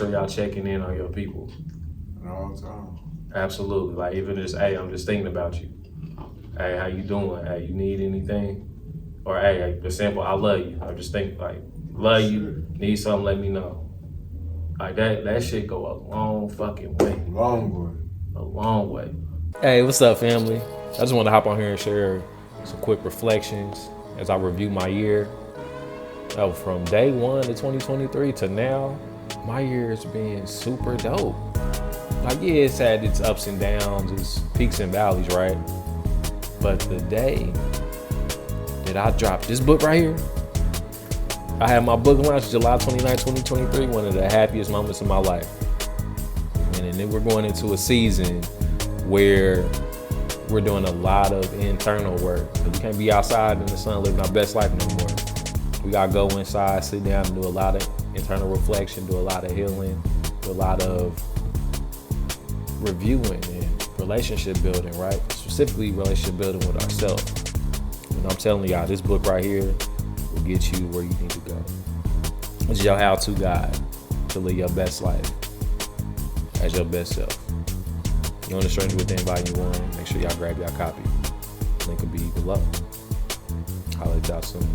sure y'all checking in on your people. All the time. Absolutely. Like even just, hey, I'm just thinking about you. Hey, how you doing? Hey, you need anything? Or hey, for example, I love you. I just think like, love you, need something, let me know. Like that shit go a long fucking way. Long way. A long way. Hey, what's up, family? I just want to hop on here and share some quick reflections as I review my year. From day one to 2023 to now, my year has been super dope. Like, yeah, it's had its ups and downs, its peaks and valleys, right? But the day that I dropped this book right here, I had my book launch July 29, 2023, one of the happiest moments of my life. And then we're going into a season where we're doing a lot of internal work. So we can't be outside in the sun living our best life no more. We gotta go inside, sit down, and do a lot of internal reflection, do a lot of healing, do a lot of reviewing and relationship building, right? Specifically relationship building with ourselves. And I'm telling y'all, this book right here will get you where you need to go. It's your how-to guide to live your best life as your best self. You want to Stranger Within Volume 1, make sure y'all grab y'all copy. Link will be below. Holla at y'all soon.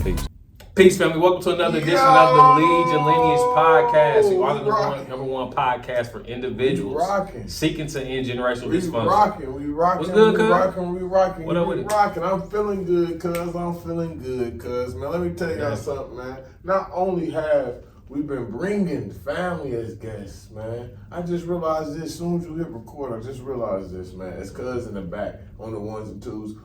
Peace. Peace, family. Welcome to another edition of the Lead Your Lineage podcast. You are the number one podcast for individuals seeking to end generational dysfunction. We rocking. What's good, cuz? We rocking. What up with it? Rocking. I'm feeling good, cuz. Man, let me tell y'all something, man. Not only have we been bringing family as guests, man. I just realized this as soon as you hit record. I just realized this, man. It's cuz in the back on the ones and twos.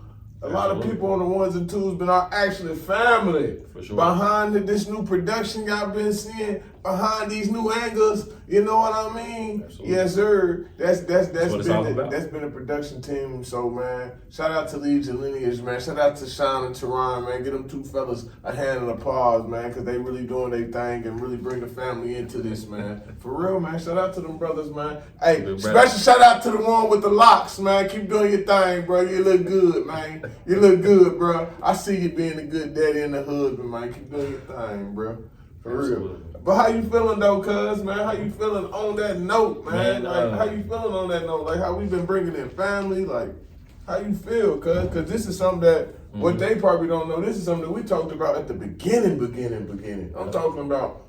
A lot of people on the ones and twos been our actually family. For sure. Behind this new production y'all been seeing, behind these new angles, you know what I mean? Absolutely. Yes, sir. That's been a production team. So, man, shout out to Lead Your Lineage, man. Shout out to Sean and Teron, man. Get them two fellas a hand and applause, man, because they really doing their thing and really bring the family into this, man. For real, man. Shout out to them brothers, man. Hey, special shout out to the one with the locks, man. Keep doing your thing, bro. You look good, man. You look good, bro. I see you being a good daddy and a husband, man. Keep doing your thing, bro. For real. But how you feeling though, cuz, man? How you feeling on that note, man? Like, how you feeling on that note? Like, how we been bringing in family? Like, how you feel, cuz? Because this is something that, what they probably don't know, this is something that we talked about at the beginning. I'm talking about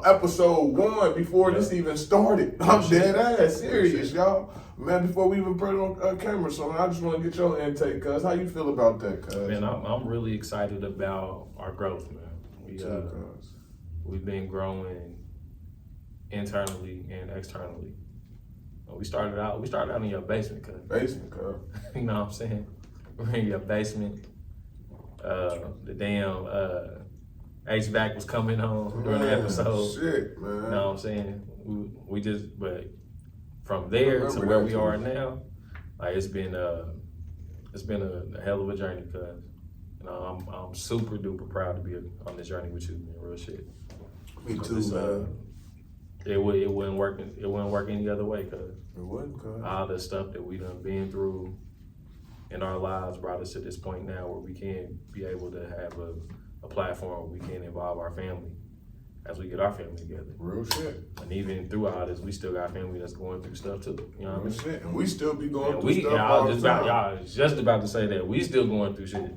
episode 1 before this even started. I'm dead ass serious, y'all. Man, before we even put it on camera, so I just want to get your intake, cuz. How you feel about that, cuz? Man, I'm really excited about our growth, man. We've been growing internally and externally. We started out in your basement, cuz. You know what I'm saying? We're in your basement. The damn HVAC was coming on during the episode. Shit, man. You know what I'm saying? We just, but from there to where we are now, like it's been a hell of a journey, cuz. You know, I'm super duper proud to be on this journey with you, man. Real shit. Me too, man. It wouldn't work. It wouldn't work any other way, cuz. It wouldn't, cuz. All the stuff that we done been through in our lives brought us to this point now where we can be able to have a platform where we can involve our family as we get our family together. Real shit. And even through all this, we still got family that's going through stuff too. You know what I mean? Shit. And we still be going through stuff. Y'all just about to say that we still going through shit.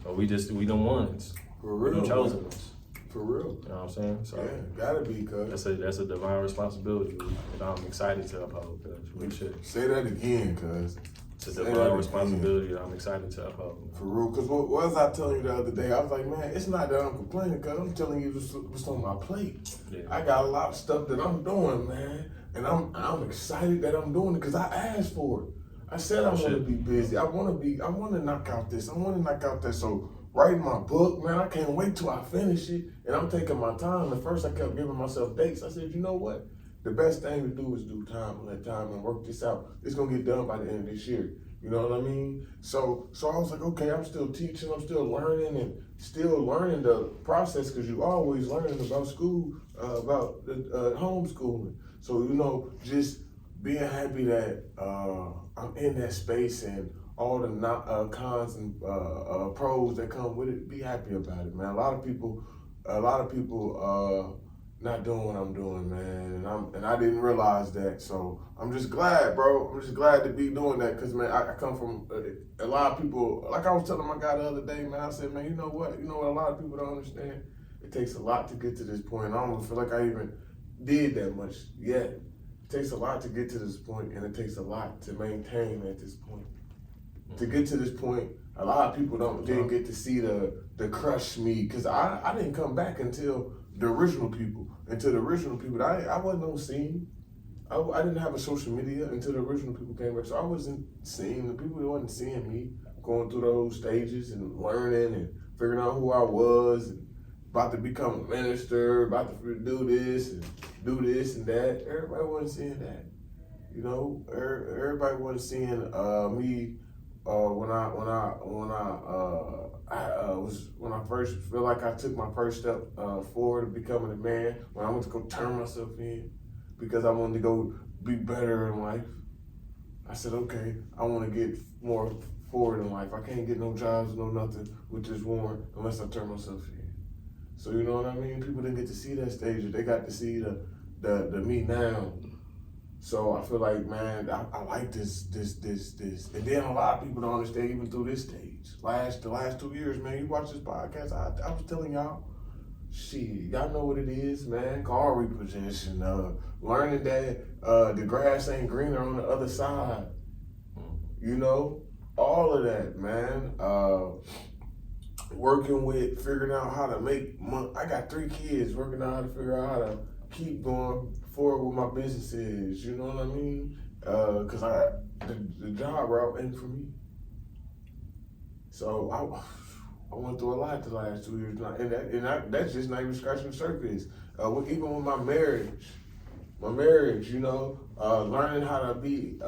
But we them ones. For real. We them chosen ones. For real. You know what I'm saying? So yeah, gotta be, cuz. That's a divine responsibility that I'm excited to uphold, cuz. Say that again, cuz. It's a divine responsibility that I'm excited to uphold. For real, cuz what was I telling you the other day? I was like, man, it's not that I'm complaining, cuz I'm telling you what's on my plate. Yeah. I got a lot of stuff that I'm doing, man. And I'm excited that I'm doing it because I asked for it. I said I want to be busy. I want to knock out this. I want to knock out that. So writing my book, man, I can't wait till I finish it. And I'm taking my time. At first I kept giving myself dates. I said, you know what? The best thing to do is do time and let time and work this out. It's going to get done by the end of this year. You know what I mean? So I was like, okay, I'm still teaching. I'm still learning and still learning the process because you always learning about school, about homeschooling. So, you know, just being happy that I'm in that space and all the cons and pros that come with it, be happy about it, man. A lot of people not doing what I'm doing, man, and I didn't realize that. So I'm just glad, bro. I'm just glad to be doing that, cause man, I come from a lot of people. Like I was telling my guy the other day, man. I said, man, you know what? A lot of people don't understand. It takes a lot to get to this point. I don't feel like I even did that much yet. It takes a lot to get to this point, and it takes a lot to maintain at this point. To get to this point, a lot of people didn't get to see the crush me, because I didn't come back until the original people. I wasn't on scene. I didn't have a social media until the original people came back. So I wasn't seeing, the people that wasn't seeing me going through those stages and learning and figuring out who I was, and about to become a minister, about to do this and that. Everybody wasn't seeing that. Everybody wasn't seeing me when I first feel like I took my first step forward to becoming a man, when I went to go turn myself in because I wanted to go be better in life. I said, okay, I want to get more forward in life. I can't get no jobs, no nothing with this war unless I turn myself in. So you know what I mean? People didn't get to see that stage. They got to see the me now. So I feel like, man, I like this. And then a lot of people don't understand even through this stage. The last 2 years, man, you watch this podcast, I was telling y'all, shit, y'all know what it is, man. Car repossession, learning that the grass ain't greener on the other side. All of that, man. Working with figuring out how to make money. I got 3 kids, working out how to figure out how to keep going forward with my businesses, you know what I mean? Because the job route ain't for me. So I went through a lot the last 2 years, and that's just not even scratching the surface. Even with my marriage, learning how to be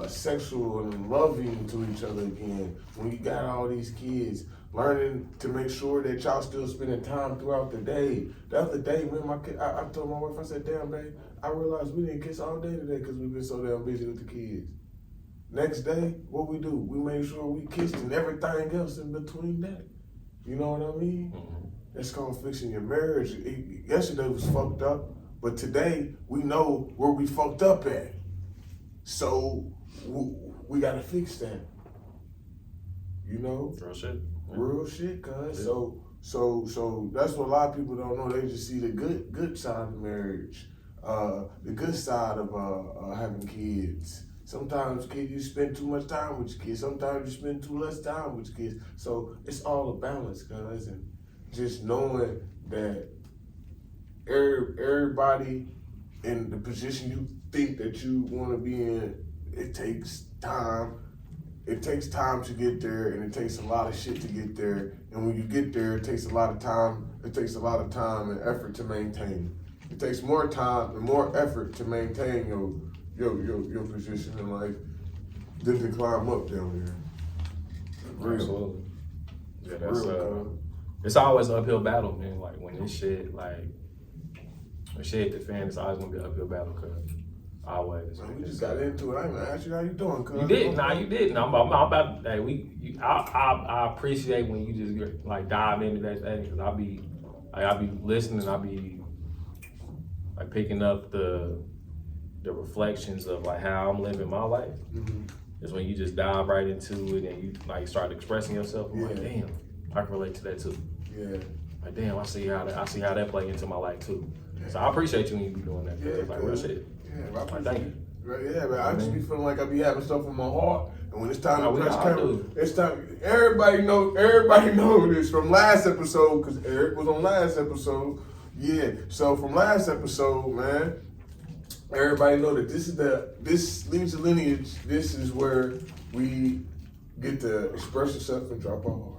sexual and loving to each other again. When you got all these kids, learning to make sure that y'all still spending time throughout the day. The other day, man, I told my wife, I said, damn, babe, I realized we didn't kiss all day today because we've been so damn busy with the kids. Next day, what we do? We made sure we kissed and everything else in between that. You know what I mean? Mm-hmm. That's called fixing your marriage. Yesterday was fucked up, but today we know where we fucked up at. So we gotta fix that. Real shit, cuz. Yeah. So that's what a lot of people don't know. They just see the good side of marriage, the good side of having kids. Sometimes you spend too much time with your kids. Sometimes you spend too less time with your kids. So it's all a balance, cuz. And just knowing that everybody in the position you think that you want to be in, it takes time. It takes time to get there, and it takes a lot of shit to get there. And when you get there, it takes a lot of time. It takes a lot of time and effort to maintain. It takes more time and more effort to maintain your position in life than to climb up down there. Absolutely. Yeah, that's it's always an uphill battle, man. Like when this shit, when shit hit the fan, it's always gonna be an uphill battle, cuz. Always. Man, we just got into it. I ain't gonna ask you how you doing, cuz. You didn't. You didn't. I'm about. Hey, I appreciate when you just get, dive into that thing, because I be listening. I be picking up the reflections of how I'm living my life. Mm-hmm. It's when you just dive right into it and you start expressing yourself. I'm like, damn, I can relate to that too. Yeah. Like, damn, I see how that play into my life too. Yeah. So I appreciate you when you be doing that. Yeah, real shit. Yeah, thank you. Right, yeah, man. I just be feeling like I be having stuff in my heart, and when it's time to press camera, it's time. Everybody know this from last episode, because Eric was on last episode. Yeah, so from last episode, man, everybody know that this Lead Your Lineage. This is where we get to express yourself and drop our hearts.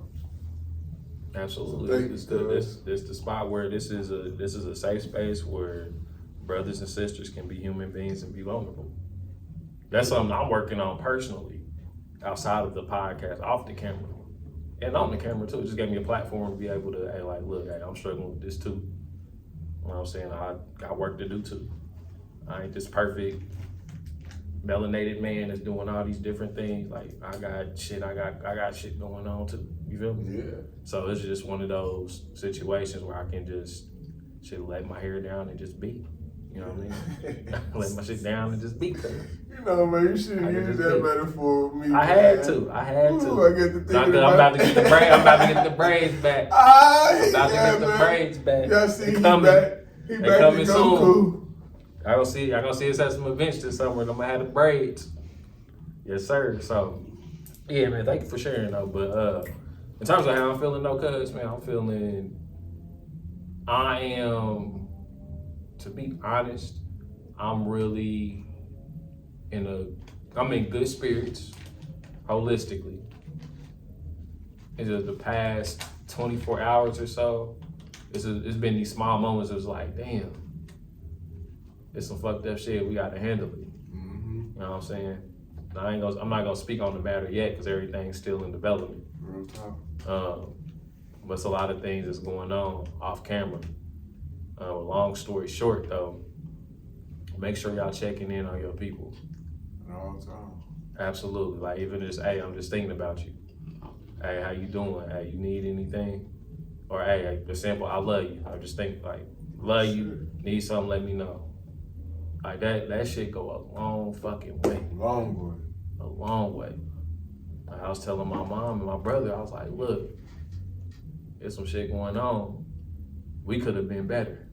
Absolutely, this the spot where this is a safe space where brothers and sisters can be human beings and be vulnerable. That's something I'm working on personally, outside of the podcast, off the camera, and on the camera too. It just gave me a platform to be able to, look, I'm struggling with this too. You know what I'm saying? I got work to do too. I ain't this perfect melanated man that's doing all these different things. I got shit going on too. You feel me? Yeah. So it's just one of those situations where I can just Should let my hair down and just be. You know what I mean? Let my shit down and just be. You know, man, you shouldn't use that metaphor with me. I had to. Ooh, I get to think I'm about to get the braids. I'm about to get the braids back. I'm about to get the braids back. Y'all see, he back. He back coming to soon. Goku. I gonna see us at some events this summer. And I'm gonna have the braids. Yes, sir. So, yeah, man. Thank you for sharing, though. But in terms of how I'm feeling, though, cuz man, I am. To be honest, I'm really I'm in good spirits, holistically. In the past 24 hours or so, it's been these small moments. It was like, damn, it's some fucked up shit. We got to handle it. Mm-hmm. You know what I'm saying? I'm not gonna speak on the matter yet because everything's still in development. Real talk. But it's a lot of things that's going on off camera. Long story short, though, make sure y'all checking in on your people. At all times. Absolutely. Like even just, hey, I'm just thinking about you. Hey, how you doing? Hey, you need anything? Or hey, the simple, I love you. I just think like, love you. Need something? Let me know. Like that shit go a long fucking way. Long way. A long way. Like, I was telling my mom and my brother, I was like, look, there's some shit going on. We could have been better.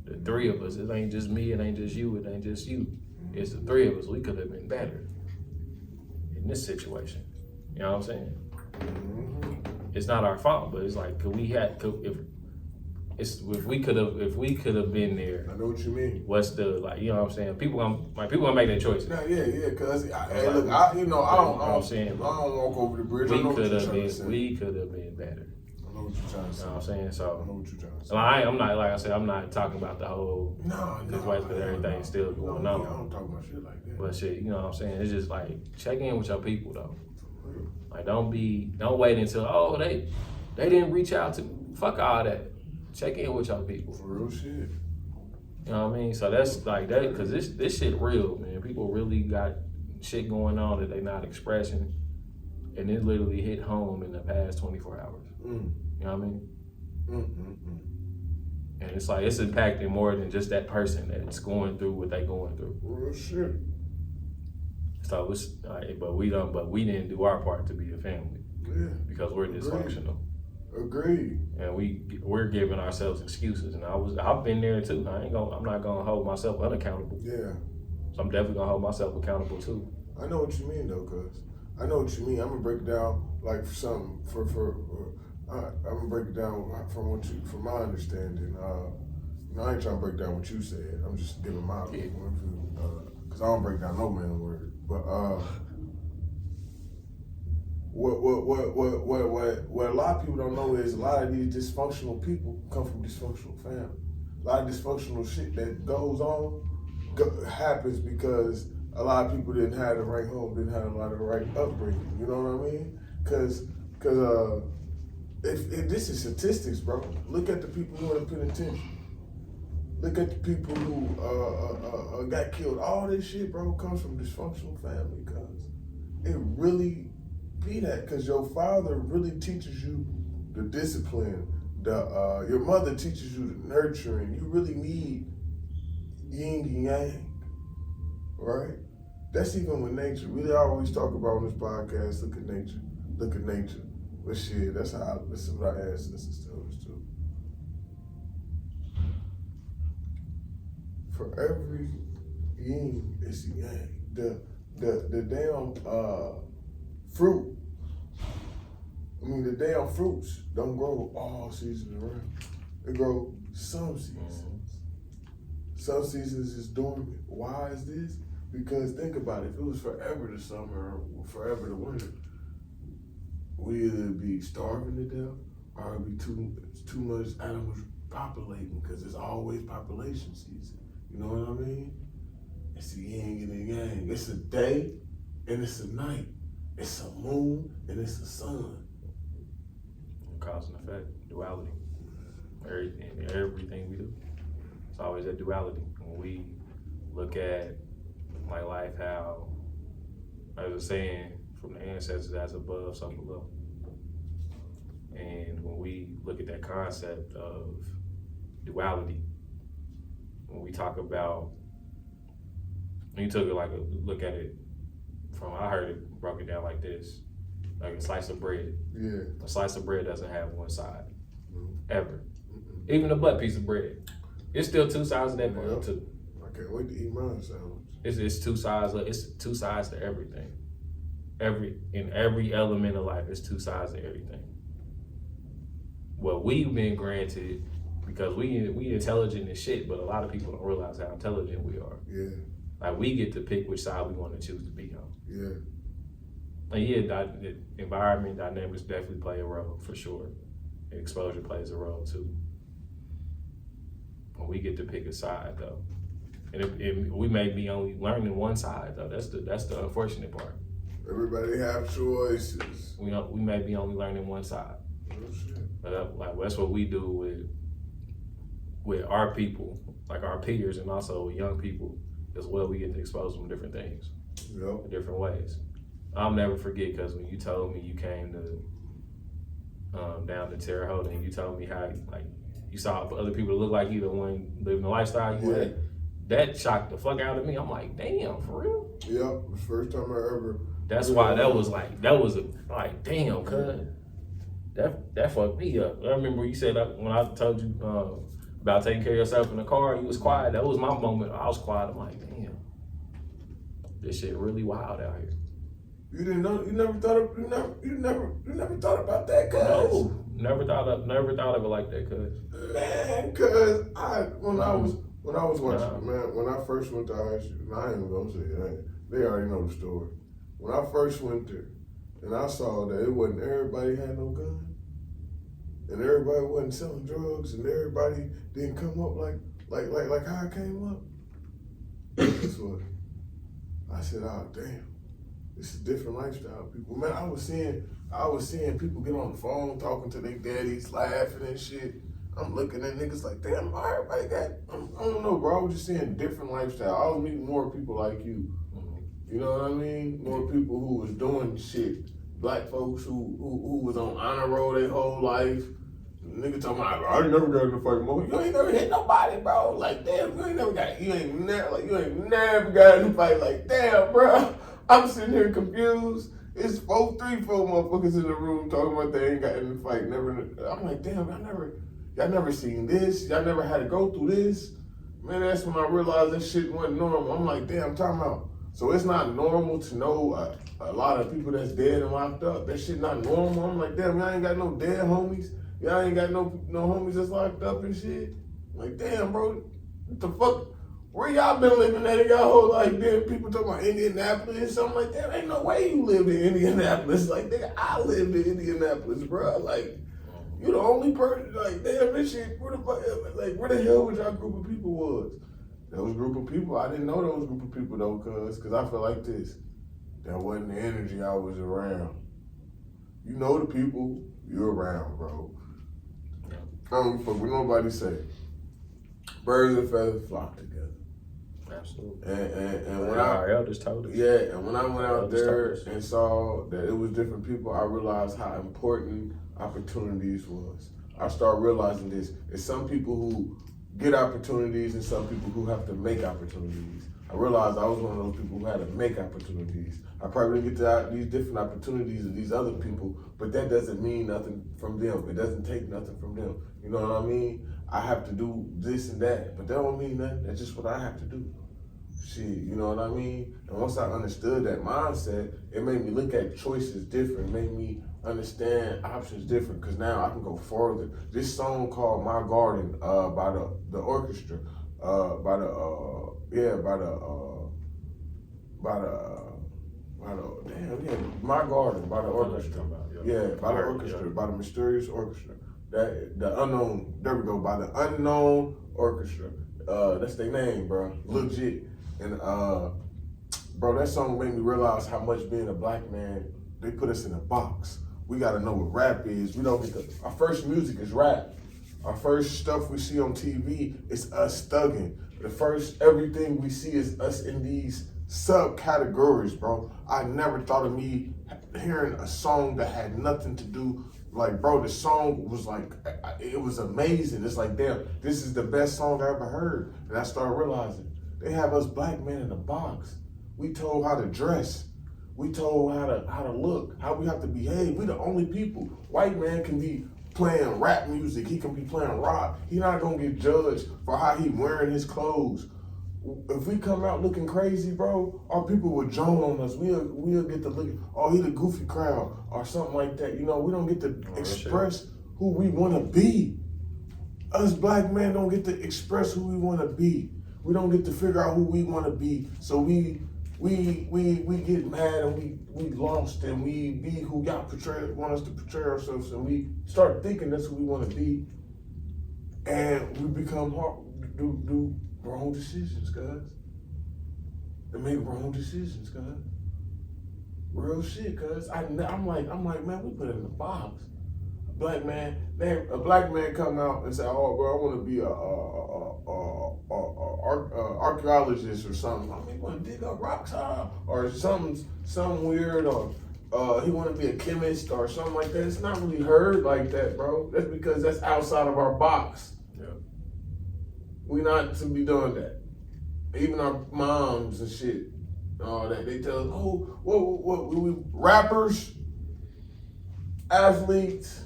The three of us. It ain't just me, it ain't just you, it ain't just you. It's the three of us. We could have been better in this situation. You know what I'm saying? Mm-hmm. It's not our fault, but it's like, if we could have been there. I know what you mean. What's the, like, you know what I'm saying? People gonna make their choices. Yeah, cause hey, like, look, I don't walk over the bridge. We could have been better. I know what you're trying to say. You know what I'm saying? So I know what you're trying to say. so I'm not, like I said, I'm not talking about the whole because everything's still going on. I don't talk about shit like that. But shit, you know what I'm saying? It's just like, check in with your people though. Like don't wait until, they didn't reach out to me. Fuck all that. Check in with your people. For real shit. You know what I mean? So that's like that, cause this shit real, man. People really got shit going on that they not expressing. And it literally hit home in the past 24 hours. You know what I mean? And it's like, it's impacting more than just that person that's going through what they going through. Real shit. So it's like, but we didn't do our part to be a family. Yeah. Because we're dysfunctional. Agreed. And we're giving ourselves excuses. And I've been there too. I'm not gonna hold myself unaccountable. Yeah. So I'm definitely gonna hold myself accountable too. I know what you mean though, cuz. I know what you mean. I'm gonna break it down like something I'm gonna break it down from my understanding. I ain't trying to break down what you said. I'm just giving my point of view. Cause I don't break down no man word. But what a lot of people don't know is a lot of these dysfunctional people come from dysfunctional families. A lot of dysfunctional shit that goes on happens because a lot of people didn't have the right home, didn't have a lot of the right upbringing. You know what I mean? Cause if this is statistics, bro. Look at the people who are in the penitentiary. Look at the people who got killed. All this shit, bro, comes from dysfunctional family. Cause it really be that. Cause your father really teaches you the discipline. Your mother teaches you the nurturing. You really need yin and yang, right? That's even with nature. We always talk about on this podcast, look at nature. But shit, that's what our ancestors tell us too. For every yin is a yang. The damn fruit. The damn fruits don't grow all seasons around. They grow some seasons. Some seasons is dormant. Why is this? Because think about it. If it was forever the summer or forever the winter, we'd either be starving to death or it'd be too much animals populating because it's always population season. You know what I mean? It's the yin and the yang. It's a day and it's a night. It's a moon and it's a sun. Cause and effect, duality. Everything we do, it's always that duality. When we look at my life, how I was saying from the ancestors, as above, so below. And when we look at that concept of duality. When we talk about, when you took it like a look at it from, I heard it broke it down like this, like a slice of bread. Yeah. A slice of bread doesn't have one side, ever. Mm-mm. Even a butt piece of bread, it's still two sides of that bun too. I can't wait to eat mine sandwich. It's two sides. It's two sides to everything. In every element of life, it's two sides to everything. What we've been granted, because we intelligent as shit, but a lot of people don't realize how intelligent we are. Yeah. Like, we get to pick which side we want to choose to be on. Yeah. And yeah, the environment dynamics definitely play a role, for sure. And exposure plays a role too. But we get to pick a side though. And we may be only learning one side though. That's the unfortunate part. Everybody have choices. We may be only learning one side. Oh shit. But that's what we do with our people, like our peers, and also young people as well. We get to expose them to different things, Yep. in different ways. I'll never forget, because when you told me you came to down to Terre Haute, and you told me how like you saw other people that look like you, the one living the lifestyle you had, that shocked the fuck out of me. I'm like, damn, for real? Yep. It was the first time I ever. That's why that was like damn, cuz that fucked me up. I remember you said when I told you about taking care of yourself in the car, you was quiet. That was my moment. I was quiet. I'm like, damn, this shit really wild out here. You didn't know? You never thought about that, cuz? No, never thought of it like that, cuz. Man, cuz when I was watching, man, when I first went to high school, I ain't even gonna say it. They already know the story. When I first went there, and I saw that it wasn't everybody had no gun, and everybody wasn't selling drugs, and everybody didn't come up like how I came up. Guess what? I said, oh damn, this is a different lifestyle, people. Man, I was seeing people get on the phone talking to their daddies, laughing and shit. I'm looking at niggas like, damn, why everybody got, I don't know, bro. I was just seeing different lifestyle. I was meeting more people like you. You know what I mean? More people who was doing shit. Black folks who was on honor roll their whole life. Nigga talking about, I ain't never got in a fight, more. You ain't never hit nobody, bro. Like, damn, you ain't never got in a fight. Like, damn, bro. I'm sitting here confused. It's three, four motherfuckers in the room talking about they ain't got in a fight. I'm like, damn, y'all never seen this. Y'all never had to go through this. Man, that's when I realized that shit wasn't normal. I'm like, damn, time out. So it's not normal to know a lot of people that's dead and locked up. That shit not normal. I'm like, damn, y'all ain't got no dead homies. Y'all ain't got no homies that's locked up and shit. Like, damn, bro, what the fuck? Where y'all been living at in y'all whole life? Then people talking about Indianapolis and something like that. Ain't no way you lived in Indianapolis. Like, nigga, I lived in Indianapolis, bro. Like, you the only person. Like, damn, this shit. Where the hell was y'all group of people was? Those group of people, I didn't know those group of people though, cause I feel like this. That wasn't the energy I was around. You know the people you're around, bro. I don't fuck with nobody say. Birds and feathers flock together. Absolutely. And when our elders told us. Yeah, and when I went out there and saw that it was different people, I realized how important opportunities was. I started realizing this. It's some people who get opportunities and some people who have to make opportunities. I realized I was one of those people who had to make opportunities. I probably didn't get to these different opportunities of these other people, but that doesn't mean nothing from them. It doesn't take nothing from them. You know what I mean? I have to do this and that, but that don't mean nothing. That's just what I have to do. Shit, you know what I mean? And once I understood that mindset, it made me look at choices different. It made me understand options different, because now I can go further. This song called My Garden by the orchestra, My Garden by the orchestra. By the orchestra, by the mysterious orchestra. The unknown, there we go, by the unknown orchestra. That's their name, bro. Legit. And bro, that song made me realize how much being a black man, they put us in a box. We gotta know what rap is. We don't get our first music is rap. Our first stuff we see on TV is us thugging. The first everything we see is us in these subcategories, bro. I never thought of me hearing a song that had nothing to do like, bro, the song was like, it was amazing. It's like, damn, this is the best song I ever heard. And I started realizing, they have us black men in a box. We told how to dress. We told how to look, how we have to behave. We the only people. White man can be playing rap music. He can be playing rock. He not gonna get judged for how he wearing his clothes. If we come out looking crazy, bro, our people will joan on us. We'll get to look, oh, he the goofy crowd or something like that. You know, we don't get to express who we want to be. Us black men don't get to express who we want to be. We don't get to figure out who we want to be. So we get mad and we lost and we be who y'all want us to portray ourselves, and we start thinking that's who we want to be, and we become do wrong decisions, guys. They make wrong decisions, guys. Real shit, cuz I'm like, man, we put it in the box. A black man come out and say, oh, bro, I want to be a archaeologist or something. I mean, he want to dig up rocks, or something weird, or he want to be a chemist or something like that. It's not really heard like that, bro. That's because that's outside of our box. Yeah. We not to be doing that. Even our moms and shit, all that, they tell us, oh, what we rappers, athletes,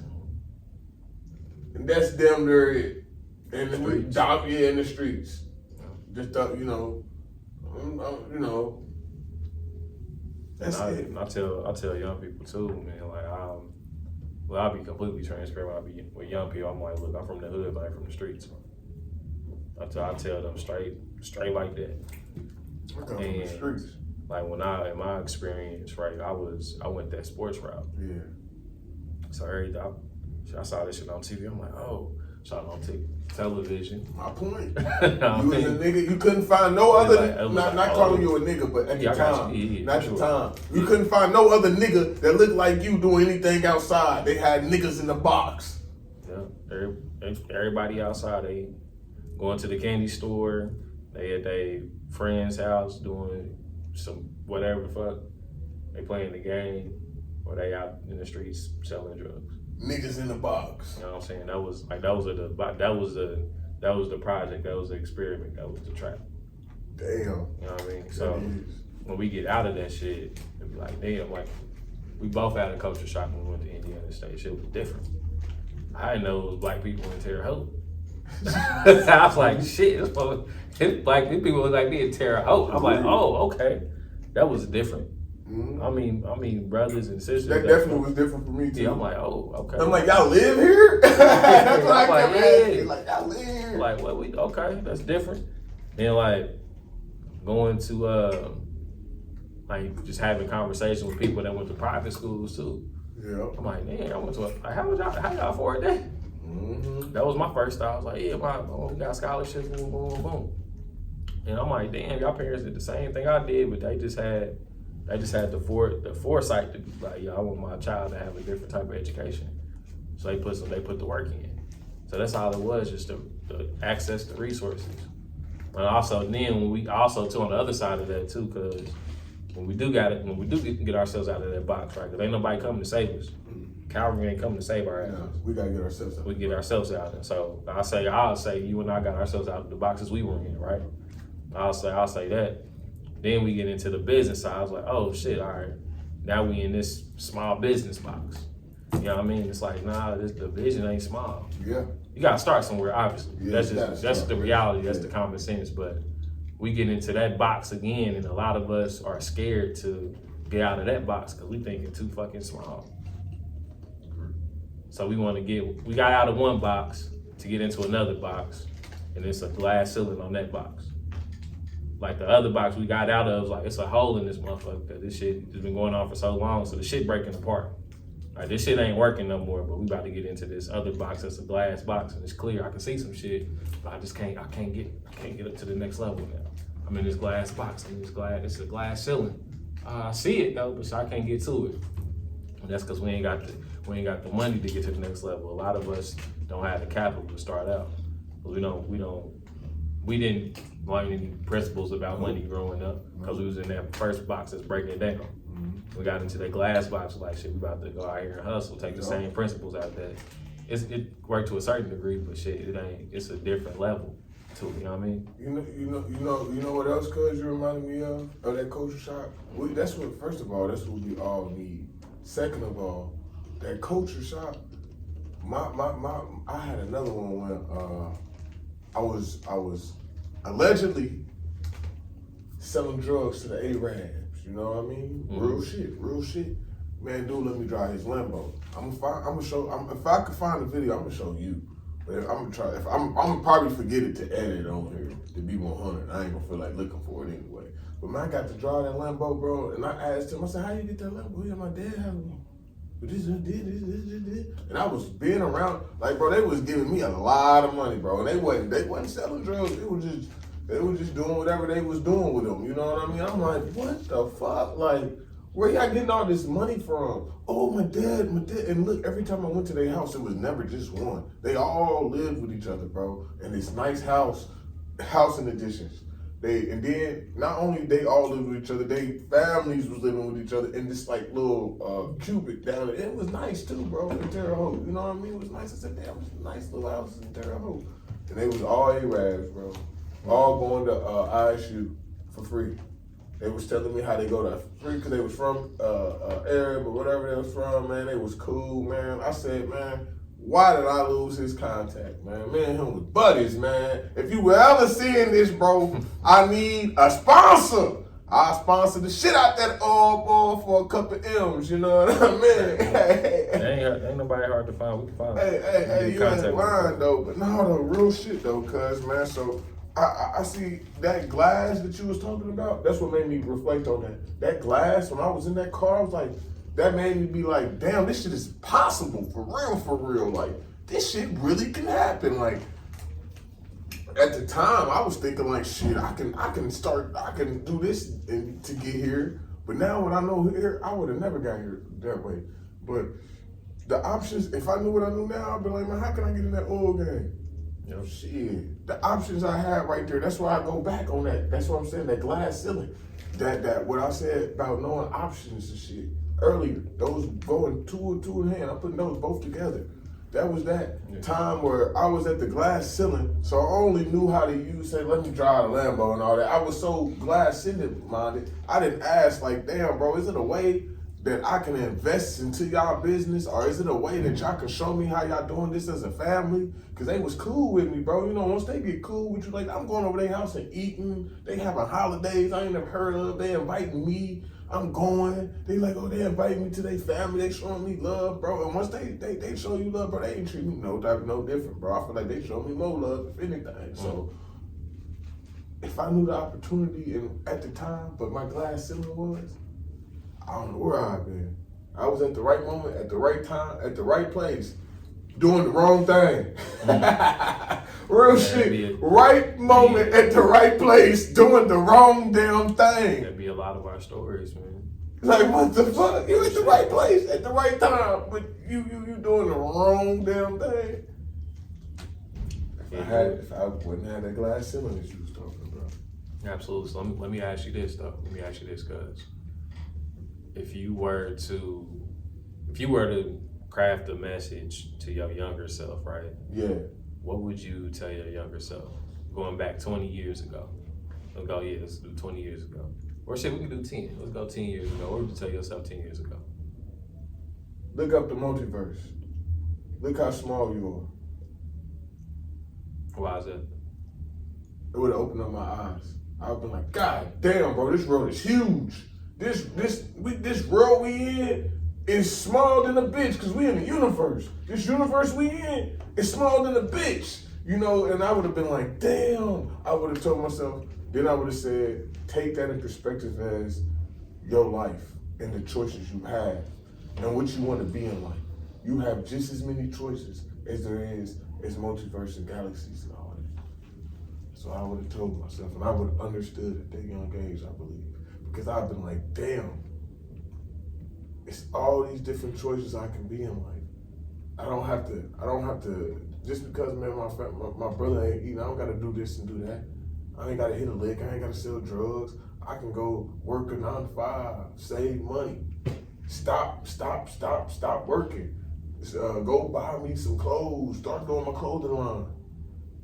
and that's damn near it. And then we in the streets. Just you know, that's it. I tell young people too, man. Like I'll be completely transparent when I be with young people. I'm like, look, I'm from the hood, but I'm from the streets. I tell them straight like that. I come from the streets. Like in my experience, right, I went that sports route. Yeah. So I saw this shit on TV. I'm like, oh, saw it on television. My point. You was a nigga. You couldn't find no other. Not calling you a nigga, but at the time, not the time. You couldn't find no other nigga that looked like you doing anything outside. They had niggas in the box. Yeah. Everybody outside. They going to the candy store. They at their friend's house doing some whatever the fuck. They playing the game, or they out in the streets selling drugs. Niggas in the box. You know what I'm saying? That was the project. That was the experiment. That was the trap. Damn. You know what I mean? So when we get out of that shit, it be like, damn, like we both had a culture shock when we went to Indiana State. Shit was different. I didn't know it was black people in Terre Haute. I was like, shit, it's black people look like me in Terre Haute. I'm like, oh, okay. That was different. Mm-hmm. I mean, brothers and sisters. That definitely was different for me too. Yeah, I'm like, oh, okay. I'm like, y'all live here? That's what I kept asking. Like, y'all live here? Like, what? Okay, that's different. Then like going to like just having conversations with people that went to private schools too. Yeah. I'm like, man, I went to how y'all afford that? Mm-hmm. That was my first thought. I was like, yeah, we got scholarships, boom, boom, boom. And I'm like, damn, y'all parents did the same thing I did, but they just had the foresight to be like, yo, I want my child to have a different type of education. So they put the work in. So that's all it was, just the access to resources. And also then when we also too on the other side of that too, because when we do get ourselves out of that box, right? Because ain't nobody coming to save us. Calvary ain't coming to save our ass. We gotta get ourselves out. We get ourselves out. And so I'll say you and I got ourselves out of the boxes we were in, right? I'll say that. Then we get into the business side. I was like, oh shit, all right. Now we in this small business box. You know what I mean? It's like, nah, the vision ain't small. Yeah. You gotta start somewhere, obviously. Yeah, that's the reality, that's the common sense. But we get into that box again, and a lot of us are scared to get out of that box because we think it's too fucking small. So we got out of one box to get into another box, and it's a glass ceiling on that box. Like the other box we got out of, like it's a hole in this motherfucker because this shit has been going on for so long, so the shit breaking apart. Like this shit ain't working no more, but we about to get into this other box that's a glass box and it's clear. I can see some shit, but I can't get up to the next level now. I'm in this glass box, it's a glass ceiling. I see it though, but I can't get to it. And that's because we ain't got the money to get to the next level. A lot of us don't have the capital to start out. We didn't learn any principles about money growing up because we was in that first box that's breaking it down. We got into the glass box, like shit, we about to go out here and hustle, take the same principles out there. It worked to a certain degree, but shit, it's a different level to it, you know what I mean? You know what else, cuz you reminded me of that culture shock? First of all, that's what we all need. Second of all, that culture shock, I had another one when I was allegedly selling drugs to the Arabs. You know what I mean? Mm-hmm. Real shit. Man, dude, let me drive his Lambo. If I could find a video, I'm gonna show you. But I'm gonna probably forget it to edit on here to be 100. I ain't gonna feel like looking for it anyway. But man, I got to drive that Lambo, bro, and I asked him. I said, "How you get that Lambo?" Yeah, my dad had one. But this. And I was being around, like, bro, they was giving me a lot of money, bro. And they wasn't selling drugs. They were just doing whatever they was doing with them. You know what I mean? I'm like, what the fuck? Like, where y'all getting all this money from? Oh, my dad. And look, every time I went to their house, it was never just one. They all lived with each other, bro. And this nice house and additions. And then not only they all lived with each other, they families was living with each other in this like little cubic down there. It was nice too, bro, in Terre Haute. You know what I mean? It was nice. I said, damn, it was a nice little house in Terre Haute. And they was all Arabs, bro. All going to ISU for free. They was telling me how they go to free because they was from Arab or whatever they was from, man. They was cool, man. I said, man, why did I lose his contact, man? Me and him was buddies, man. If you were ever seeing this, bro, I need a sponsor. I sponsor the shit out that old boy for a couple M's, you know what I mean? Ain't nobody hard to find. We can find Hey, you ain't lying, though. But no, the real shit, though, cuz, man. So I see that glass that you was talking about. That's what made me reflect on that. That glass, when I was in that car, I was like, that made me be like, damn, this shit is possible, for real. Like, this shit really can happen. Like, at the time, I was thinking like, shit, I can do this to get here. But now when I know here, I would have never got here that way. But the options, if I knew what I knew now, I'd be like, man, how can I get in that oil game? Yo, shit. The options I had right there, that's why I go back on that. That's what I'm saying, that glass ceiling. That what I said about knowing options and shit earlier, those going two in hand, I'm putting those both together. That was that time where I was at the glass ceiling, so I only knew how to use, say, let me drive a Lambo and all that. I was so glass ceiling minded, I didn't ask, like, damn, bro, is it a way that I can invest into y'all business, or is it a way that y'all can show me how y'all doing this as a family? Because they was cool with me, bro. You know, once they get cool with you, like, I'm going over their house and eating. They having holidays I ain't never heard of. They inviting me. I'm going. They like, oh, they invite me to their family. They showing me love, bro. And once they show you love, bro, they ain't treat me no different, bro. I feel like they show me more love, if anything. So if I knew the opportunity at the time, but my glass ceiling was, I don't know where I've been. I was at the right moment, at the right time, at the right place, doing the wrong thing. Real shit. Right moment at the right place, doing the wrong damn thing. That'd be a lot of our stories, man. Like, what the fuck? You at the right place at the right time, but you doing the wrong damn thing. If I wouldn't have that glass ceiling that you was talking about. Absolutely. So let me ask you this, though. Let me ask you this, cuz. If you were to craft a message to your younger self, right? Yeah. What would you tell your younger self? Going back 20 years ago. Let's do 20 years ago. Or shit, we can do 10. Let's go 10 years ago. What would you tell yourself 10 years ago? Look up the multiverse. Look how small you are. Why is that? It would have opened up my eyes. I would have been like, God damn, bro, this world is huge. This world we in is small than a bitch, because we in the universe. This universe we in is smaller than a bitch. You know, and I would have been like, damn. I would have told myself, then I would have said, take that in perspective as your life and the choices you have and what you want to be in life. You have just as many choices as there is as multiverse and galaxies and all that. So I would have told myself, and I would have understood at that young age, I believe. Because I've been like, damn, it's all these different choices I can be in life. I don't have to, just because, man, my brother ain't eating, I don't got to do this and do that. I ain't got to hit a lick. I ain't got to sell drugs. I can go work a 9 to 5, save money. Stop working. Go buy me some clothes. Start doing my clothing line.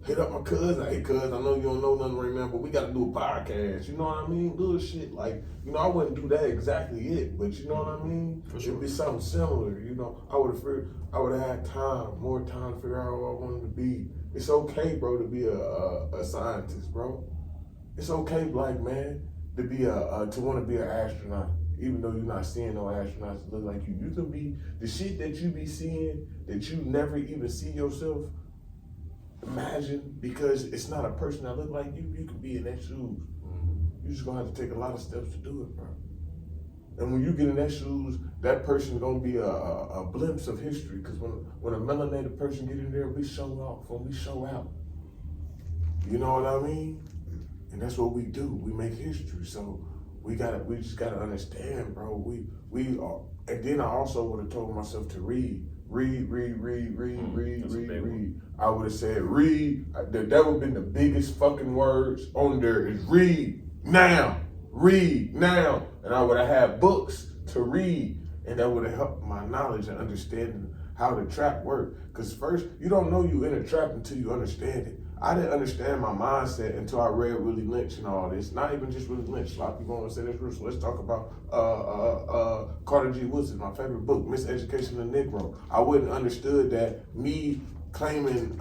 Hit up my cousin. Hey, cuz, I know you don't know nothing right now, but we got to do a podcast. You know what I mean? Little shit. Like, you know, I wouldn't do that exactly it, but you know what I mean? For sure. It'd be something similar. You know, I would have had more time to figure out who I wanted to be. It's okay, bro, to be a scientist, bro. It's okay, black man, to be to want to be an astronaut. Even though you're not seeing no astronauts that look like you. You can be, the shit that you be seeing that you never even see yourself, imagine, because it's not a person that look like you can be in that shoes. You're just gonna have to take a lot of steps to do it, bro. And when you get in that shoes, that person's gonna be a glimpse of history, because when a melanated person get in there, we show off, when we show out. You know what I mean? And that's what we do, we make history, so we just gotta understand, bro. We are, and then I also would have told myself to read. I would have said read. That would have been the biggest fucking words on there is read now, and I would have had books to read, and that would have helped my knowledge and understanding how the trap worked. Because first, you don't know you in a trap until you understand it. I didn't understand my mindset until I read Willie Lynch and all this. Not even just Willie Lynch. A lot of people want to say this, so let's talk about Carter G. Woodson, my favorite book, Miseducation of the Negro. I wouldn't understood that me claiming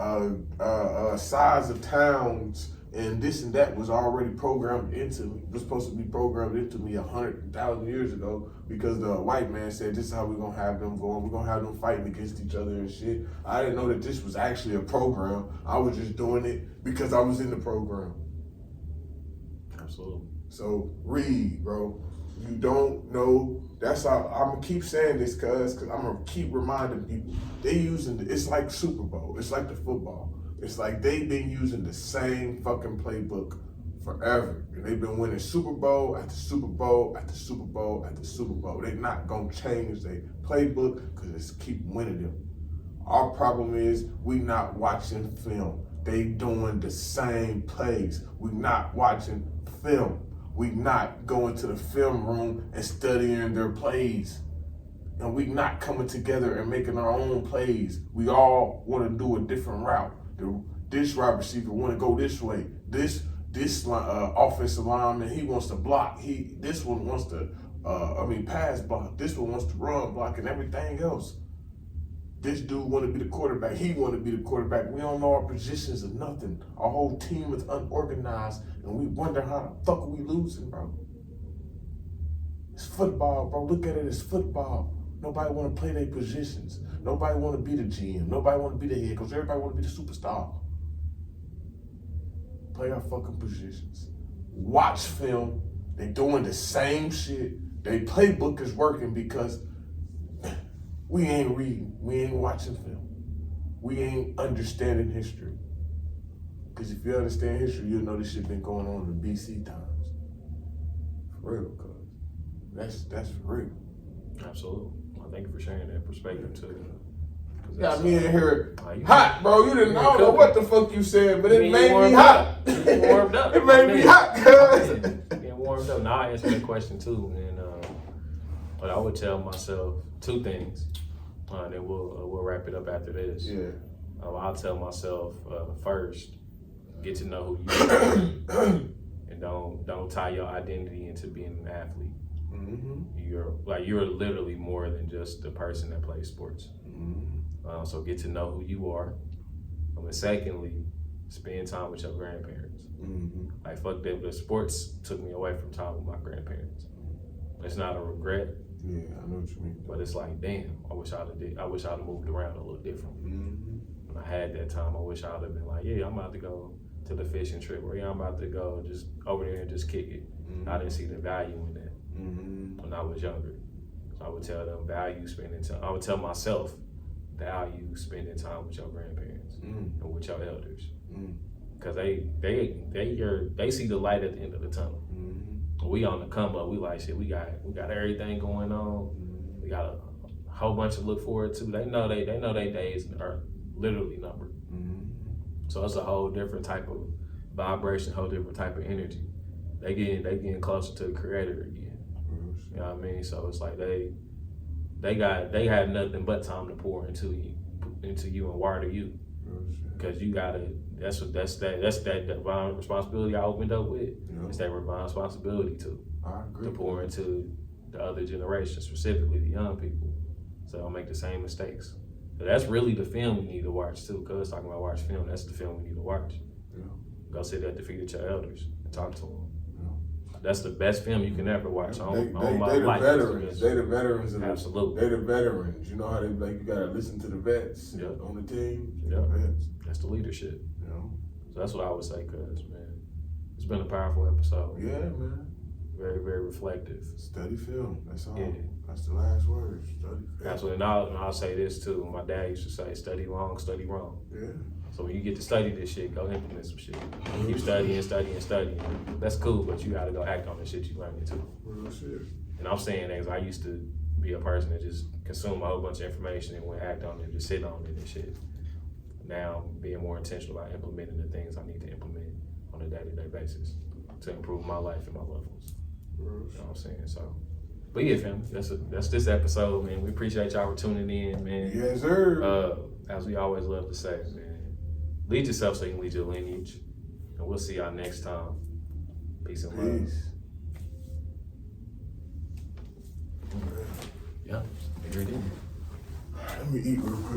size of towns and this and that was already programmed into me, was supposed to be programmed into me 100,000 years ago, because the white man said this is how we're gonna have them going, we're gonna have them fighting against each other and shit. I didn't know that this was actually a program. I was just doing it because I was in the program. Absolutely. So read, bro. You don't know. That's how I'm gonna keep saying this, cause I'm gonna keep reminding people. They using it's like Super Bowl. It's like the football. It's like they've been using the same fucking playbook forever. And they've been winning Super Bowl after Super Bowl after Super Bowl after Super Bowl. They're not gonna change their playbook because it's keep winning them. Our problem is we not watching film. They doing the same plays. We not watching film. We not going to the film room and studying their plays. And we not coming together and making our own plays. We all want to do a different route. This wide receiver want to go this way. This offensive lineman, he wants to block. This one wants to, pass block. This one wants to run block and everything else. This dude want to be the quarterback. He want to be the quarterback. We don't know our positions or nothing. Our whole team is unorganized, and we wonder how the fuck we losing, bro. It's football, bro. Look at it as football. Nobody want to play their positions. Nobody want to be the GM. Nobody want to be the head coach. Everybody want to be the superstar. Play our fucking positions. Watch film. They doing the same shit. Their playbook is working because we ain't reading. We ain't watching film. We ain't understanding history. Because if you understand history, you'll know this shit been going on in BC times. For real, cuz. That's for real. Absolutely. Well, thank you for sharing that perspective too. Got me in here hot, bro. You didn't know what the fuck you said, but it made me hot. It warmed up. It made me hot, cuz. Getting warmed up. Now I answer that question too, and but I would tell myself two things, and we'll wrap it up after this. Yeah. I'll tell myself first, get to know who you are, and don't tie your identity into being an athlete. Mm-hmm. You're literally more than just the person that plays sports. Mm-hmm. So get to know who you are. And secondly, spend time with your grandparents. Mm-hmm. Like fuck that, the sports took me away from time with my grandparents. It's not a regret. Yeah, I know what you mean. But it's like, damn, I wish I'd have moved around a little differently. Mm-hmm. When I had that time, I wish I'd have been like, yeah, I'm about to go to the fishing trip, or yeah, I'm about to go just over there and just kick it. Mm-hmm. I didn't see the value in that when I was younger. So I would tell them value spending time. I would tell myself value spending time with your grandparents and with your elders, because they see the light at the end of the tunnel. We on the come up. We like shit. We got everything going on. We got a whole bunch to look forward to. They know they days are literally numbered. So it's a whole different type of vibration, whole different type of energy they getting closer to the Creator again. You know what I mean? So it's like they had nothing but time to pour into you and water you, because you gotta. That's that divine responsibility I opened up with. Yeah. It's that divine responsibility I agree. to pour into the other generation, specifically the young people, so they don't make the same mistakes. So that's really the film we need to watch too. Cause talking about watch film, that's the film we need to watch. Yeah. Go sit at the feet of your elders and talk to them. Yeah. That's the best film you can ever watch. They the veterans. They the veterans. Absolutely. They the veterans. You know how they like. You gotta listen to the vets on the team. Yeah. Vets. That's the leadership. You know? So that's what I would say, cause man, it's been a powerful episode. Yeah, man. Very, very reflective. Study film. That's all. Yeah. That's the last word. Study film. Absolutely. And I'll say this too. My dad used to say, study long, study wrong. Yeah. So when you get to study this shit, go implement some shit. Keep studying. That's cool, but you gotta go act on the shit you learned too. Real shit. And I'm saying that 'cause I used to be a person that just consumed a whole bunch of information and would act on it, just sit on it and shit. Now being more intentional about implementing the things I need to implement on a day-to-day basis to improve my life and my loved ones. You know what I'm saying? So, but yeah, fam, that's this episode, man. We appreciate y'all for tuning in, man. Yes, sir. As we always love to say, man, lead yourself so you can lead your lineage. And we'll see y'all next time. Peace and love. Peace. Yeah, here it is. Let me eat real quick.